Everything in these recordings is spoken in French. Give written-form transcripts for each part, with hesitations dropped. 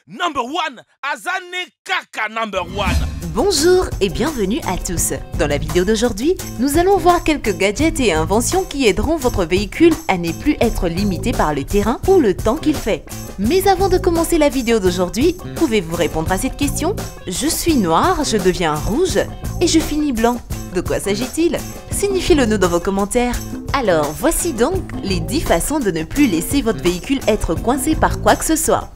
Number one, Azane Kaka number one. Bonjour et bienvenue à tous. Dans la vidéo d'aujourd'hui, nous allons voir quelques gadgets et inventions qui aideront votre véhicule à ne plus être limité par le terrain ou le temps qu'il fait. Mais avant de commencer la vidéo d'aujourd'hui, pouvez-vous répondre à cette question? Je suis noir, je deviens rouge et je finis blanc. De quoi s'agit-il? Signifiez-le nous dans vos commentaires. Alors, voici donc les 10 façons de ne plus laisser votre véhicule être coincé par quoi que ce soit.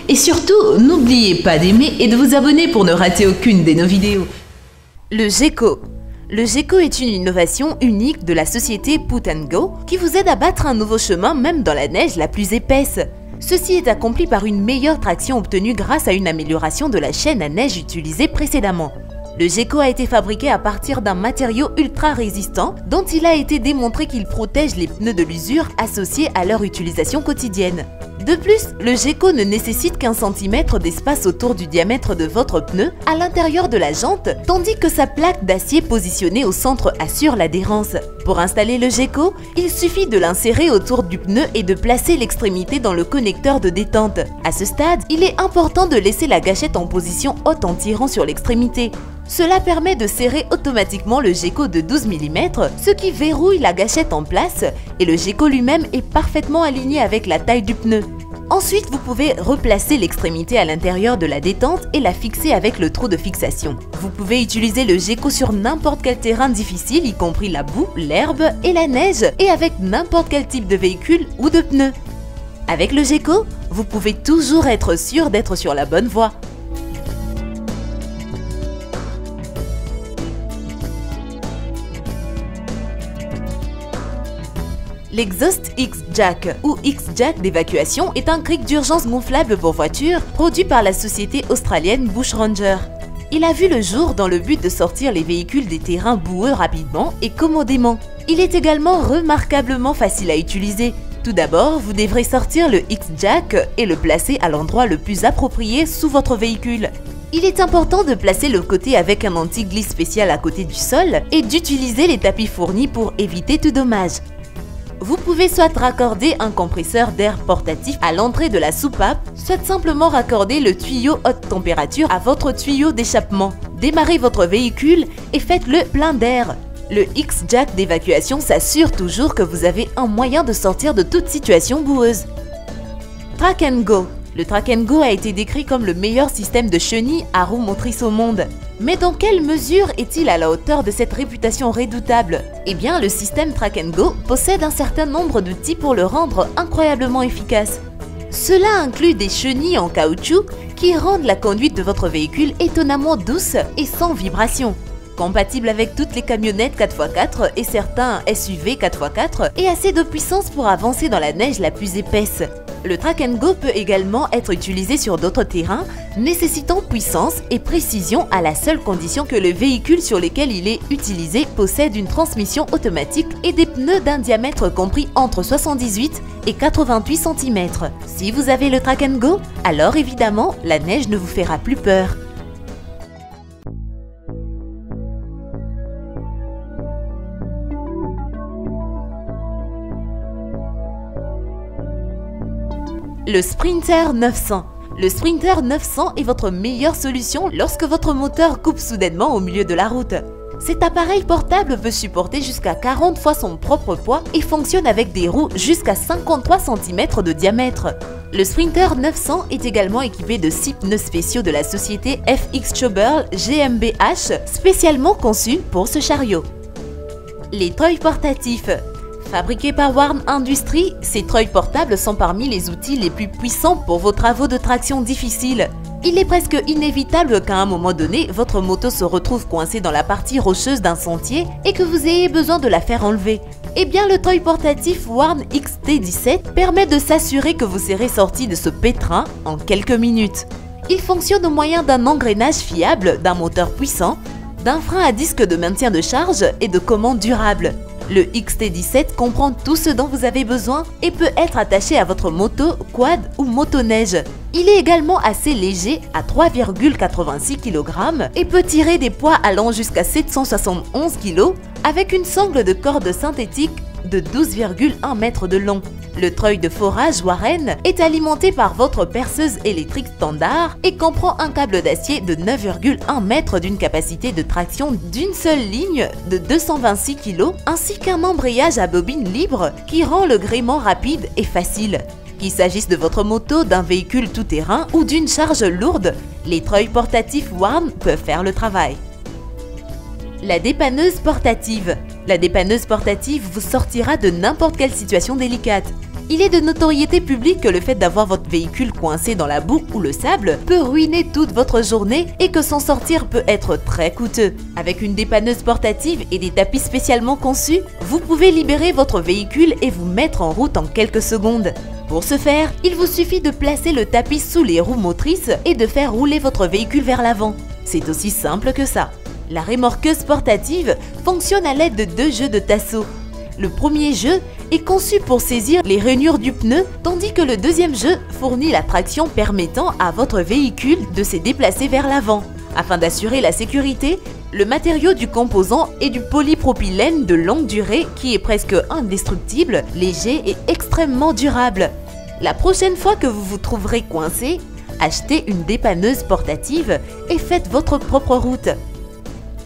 Et surtout, n'oubliez pas d'aimer et de vous abonner pour ne rater aucune de nos vidéos. Le Gecko. Le Gecko est une innovation unique de la société Put & Go qui vous aide à battre un nouveau chemin même dans la neige la plus épaisse. Ceci est accompli par une meilleure traction obtenue grâce à une amélioration de la chaîne à neige utilisée précédemment. Le Gecko a été fabriqué à partir d'un matériau ultra résistant dont il a été démontré qu'il protège les pneus de l'usure associée à leur utilisation quotidienne. De plus, le Gecko ne nécessite qu'1 cm d'espace autour du diamètre de votre pneu à l'intérieur de la jante, tandis que sa plaque d'acier positionnée au centre assure l'adhérence. Pour installer le Gecko, il suffit de l'insérer autour du pneu et de placer l'extrémité dans le connecteur de détente. À ce stade, il est important de laisser la gâchette en position haute en tirant sur l'extrémité. Cela permet de serrer automatiquement le Gecko de 12 mm, ce qui verrouille la gâchette en place et le Gecko lui-même est parfaitement aligné avec la taille du pneu. Ensuite, vous pouvez replacer l'extrémité à l'intérieur de la détente et la fixer avec le trou de fixation. Vous pouvez utiliser le Gecko sur n'importe quel terrain difficile, y compris la boue, l'herbe et la neige, et avec n'importe quel type de véhicule ou de pneus. Avec le Gecko, vous pouvez toujours être sûr d'être sur la bonne voie. L'Exhaust X-Jack ou X-Jack d'évacuation est un cric d'urgence gonflable pour voiture produit par la société australienne Bush Ranger. Il a vu le jour dans le but de sortir les véhicules des terrains boueux rapidement et commodément. Il est également remarquablement facile à utiliser. Tout d'abord, vous devrez sortir le X-Jack et le placer à l'endroit le plus approprié sous votre véhicule. Il est important de placer le côté avec un anti-glisse spécial à côté du sol et d'utiliser les tapis fournis pour éviter tout dommage. Vous pouvez soit raccorder un compresseur d'air portatif à l'entrée de la soupape, soit simplement raccorder le tuyau haute température à votre tuyau d'échappement. Démarrez votre véhicule et faites-le plein d'air. Le X-Jack d'évacuation s'assure toujours que vous avez un moyen de sortir de toute situation boueuse. Track & Go. Le Track & Go a été décrit comme le meilleur système de chenilles à roues motrices au monde. Mais dans quelle mesure est-il à la hauteur de cette réputation redoutable? Eh bien, le système Track & Go possède un certain nombre d'outils pour le rendre incroyablement efficace. Cela inclut des chenilles en caoutchouc qui rendent la conduite de votre véhicule étonnamment douce et sans vibration. Compatible avec toutes les camionnettes 4x4 et certains SUV 4x4 et assez de puissance pour avancer dans la neige la plus épaisse. Le Track & Go peut également être utilisé sur d'autres terrains, nécessitant puissance et précision à la seule condition que le véhicule sur lequel il est utilisé possède une transmission automatique et des pneus d'un diamètre compris entre 78 et 88 cm. Si vous avez le Track & Go, alors évidemment, la neige ne vous fera plus peur. Le Sprinter 900. Le Sprinter 900 est votre meilleure solution lorsque votre moteur coupe soudainement au milieu de la route. Cet appareil portable peut supporter jusqu'à 40 fois son propre poids et fonctionne avec des roues jusqu'à 53 cm de diamètre. Le Sprinter 900 est également équipé de 6 pneus spéciaux de la société FX Chauber GmbH spécialement conçus pour ce chariot. Les treuils portatifs. Fabriqués par Warn Industries, ces treuils portables sont parmi les outils les plus puissants pour vos travaux de traction difficiles. Il est presque inévitable qu'à un moment donné, votre moto se retrouve coincée dans la partie rocheuse d'un sentier et que vous ayez besoin de la faire enlever. Eh bien, le treuil portatif Warn XT17 permet de s'assurer que vous serez sorti de ce pétrin en quelques minutes. Il fonctionne au moyen d'un engrenage fiable, d'un moteur puissant, d'un frein à disque de maintien de charge et de commandes durables. Le XT17 comprend tout ce dont vous avez besoin et peut être attaché à votre moto, quad ou motoneige. Il est également assez léger à 3,86 kg et peut tirer des poids allant jusqu'à 771 kg avec une sangle de corde synthétique de 12,1 mètres de long. Le treuil de forage Warren est alimenté par votre perceuse électrique standard et comprend un câble d'acier de 9,1 mètres d'une capacité de traction d'une seule ligne de 226 kg ainsi qu'un embrayage à bobine libre qui rend le gréement rapide et facile. Qu'il s'agisse de votre moto, d'un véhicule tout-terrain ou d'une charge lourde, les treuils portatifs Warren peuvent faire le travail. La dépanneuse portative. La dépanneuse portative vous sortira de n'importe quelle situation délicate. Il est de notoriété publique que le fait d'avoir votre véhicule coincé dans la boue ou le sable peut ruiner toute votre journée et que s'en sortir peut être très coûteux. Avec une dépanneuse portative et des tapis spécialement conçus, vous pouvez libérer votre véhicule et vous mettre en route en quelques secondes. Pour ce faire, il vous suffit de placer le tapis sous les roues motrices et de faire rouler votre véhicule vers l'avant. C'est aussi simple que ça. La remorqueuse portative fonctionne à l'aide de 2 jeux de tasseaux. Le premier jeu est conçu pour saisir les rainures du pneu, tandis que le deuxième jeu fournit la traction permettant à votre véhicule de se déplacer vers l'avant. Afin d'assurer la sécurité, le matériau du composant est du polypropylène de longue durée qui est presque indestructible, léger et extrêmement durable. La prochaine fois que vous vous trouverez coincé, achetez une dépanneuse portative et faites votre propre route.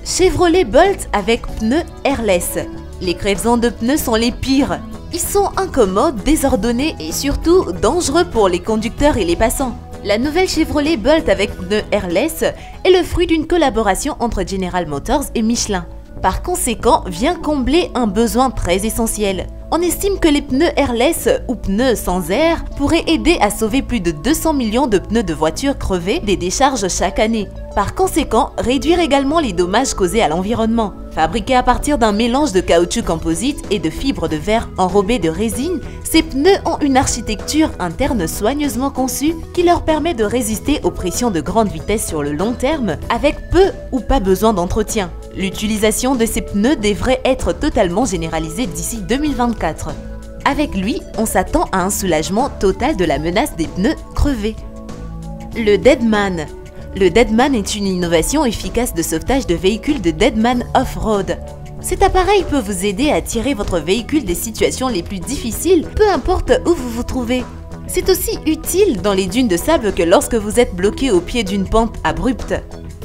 Chevrolet Bolt avec pneus airless. Les crevaisons de pneus sont les pires. Ils sont incommodes, désordonnés et surtout dangereux pour les conducteurs et les passants. La nouvelle Chevrolet Bolt avec pneus airless est le fruit d'une collaboration entre General Motors et Michelin. Par conséquent, vient combler un besoin très essentiel. On estime que les pneus airless ou pneus sans air pourraient aider à sauver plus de 200 millions de pneus de voitures crevés des décharges chaque année. Par conséquent, réduire également les dommages causés à l'environnement. Fabriqués à partir d'un mélange de caoutchouc composite et de fibres de verre enrobées de résine, ces pneus ont une architecture interne soigneusement conçue qui leur permet de résister aux pressions de grande vitesse sur le long terme avec peu ou pas besoin d'entretien. L'utilisation de ces pneus devrait être totalement généralisée d'ici 2024. Avec lui, on s'attend à un soulagement total de la menace des pneus crevés. Le Deadman. Le Deadman est une innovation efficace de sauvetage de véhicules de Deadman Off-Road. Cet appareil peut vous aider à tirer votre véhicule des situations les plus difficiles, peu importe où vous vous trouvez. C'est aussi utile dans les dunes de sable que lorsque vous êtes bloqué au pied d'une pente abrupte.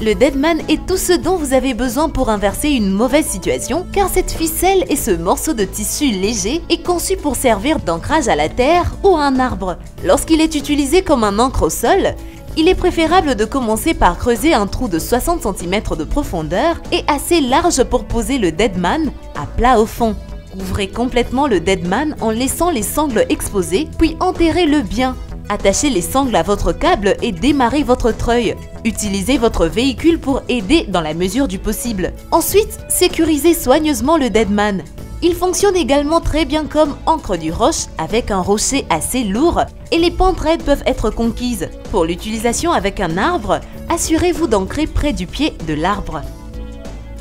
Le Deadman est tout ce dont vous avez besoin pour inverser une mauvaise situation, car cette ficelle et ce morceau de tissu léger est conçu pour servir d'ancrage à la terre ou à un arbre. Lorsqu'il est utilisé comme un ancre au sol, il est préférable de commencer par creuser un trou de 60 cm de profondeur et assez large pour poser le Deadman à plat au fond. Couvrez complètement le Deadman en laissant les sangles exposées, puis enterrez-le bien. Attachez les sangles à votre câble et démarrez votre treuil. Utilisez votre véhicule pour aider dans la mesure du possible. Ensuite, sécurisez soigneusement le Deadman. Il fonctionne également très bien comme ancre du roche avec un rocher assez lourd et les pentes raides peuvent être conquises. Pour l'utilisation avec un arbre, assurez-vous d'ancrer près du pied de l'arbre.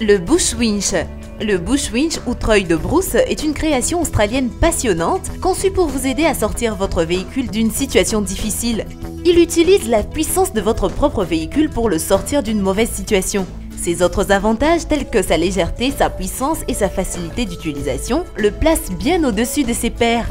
Le Bush Winch. Le Bush Winch ou treuil de brousse est une création australienne passionnante conçue pour vous aider à sortir votre véhicule d'une situation difficile. Il utilise la puissance de votre propre véhicule pour le sortir d'une mauvaise situation. Ses autres avantages tels que sa légèreté, sa puissance et sa facilité d'utilisation le placent bien au-dessus de ses pairs.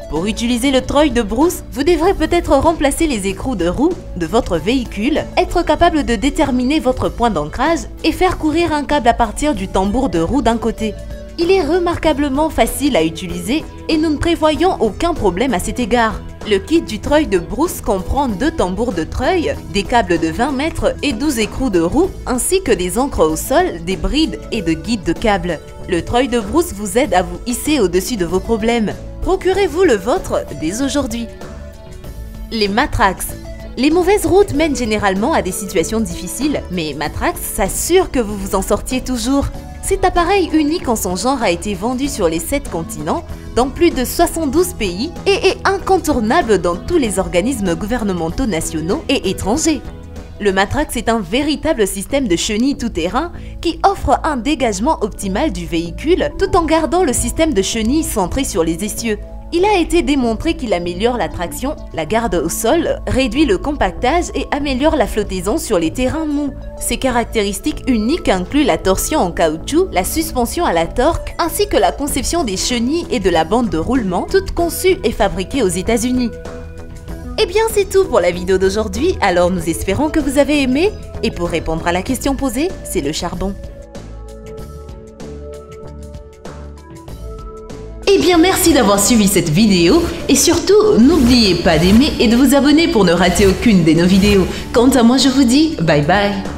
Pour utiliser le treuil de brousse, vous devrez peut-être remplacer les écrous de roue de votre véhicule, être capable de déterminer votre point d'ancrage et faire courir un câble à partir du tambour de roue d'un côté. Il est remarquablement facile à utiliser et nous ne prévoyons aucun problème à cet égard. Le kit du treuil de brousse comprend 2 tambours de treuil, des câbles de 20 mètres et 12 écrous de roue, ainsi que des ancres au sol, des brides et de guides de câbles. Le treuil de brousse vous aide à vous hisser au-dessus de vos problèmes. Procurez-vous le vôtre dès aujourd'hui. Les Matrax. Les mauvaises routes mènent généralement à des situations difficiles, mais Matrax s'assure que vous vous en sortiez toujours. Cet appareil unique en son genre a été vendu sur les 7 continents, dans plus de 72 pays et est incontournable dans tous les organismes gouvernementaux nationaux et étrangers. Le Matrax est un véritable système de chenilles tout-terrain qui offre un dégagement optimal du véhicule tout en gardant le système de chenilles centré sur les essieux. Il a été démontré qu'il améliore la traction, la garde au sol, réduit le compactage et améliore la flottaison sur les terrains mous. Ces caractéristiques uniques incluent la torsion en caoutchouc, la suspension à la torque, ainsi que la conception des chenilles et de la bande de roulement, toutes conçues et fabriquées aux États-Unis. Eh bien c'est tout pour la vidéo d'aujourd'hui, alors nous espérons que vous avez aimé. Et pour répondre à la question posée, c'est le charbon. Eh bien merci d'avoir suivi cette vidéo et surtout n'oubliez pas d'aimer et de vous abonner pour ne rater aucune de nos vidéos. Quant à moi je vous dis bye bye.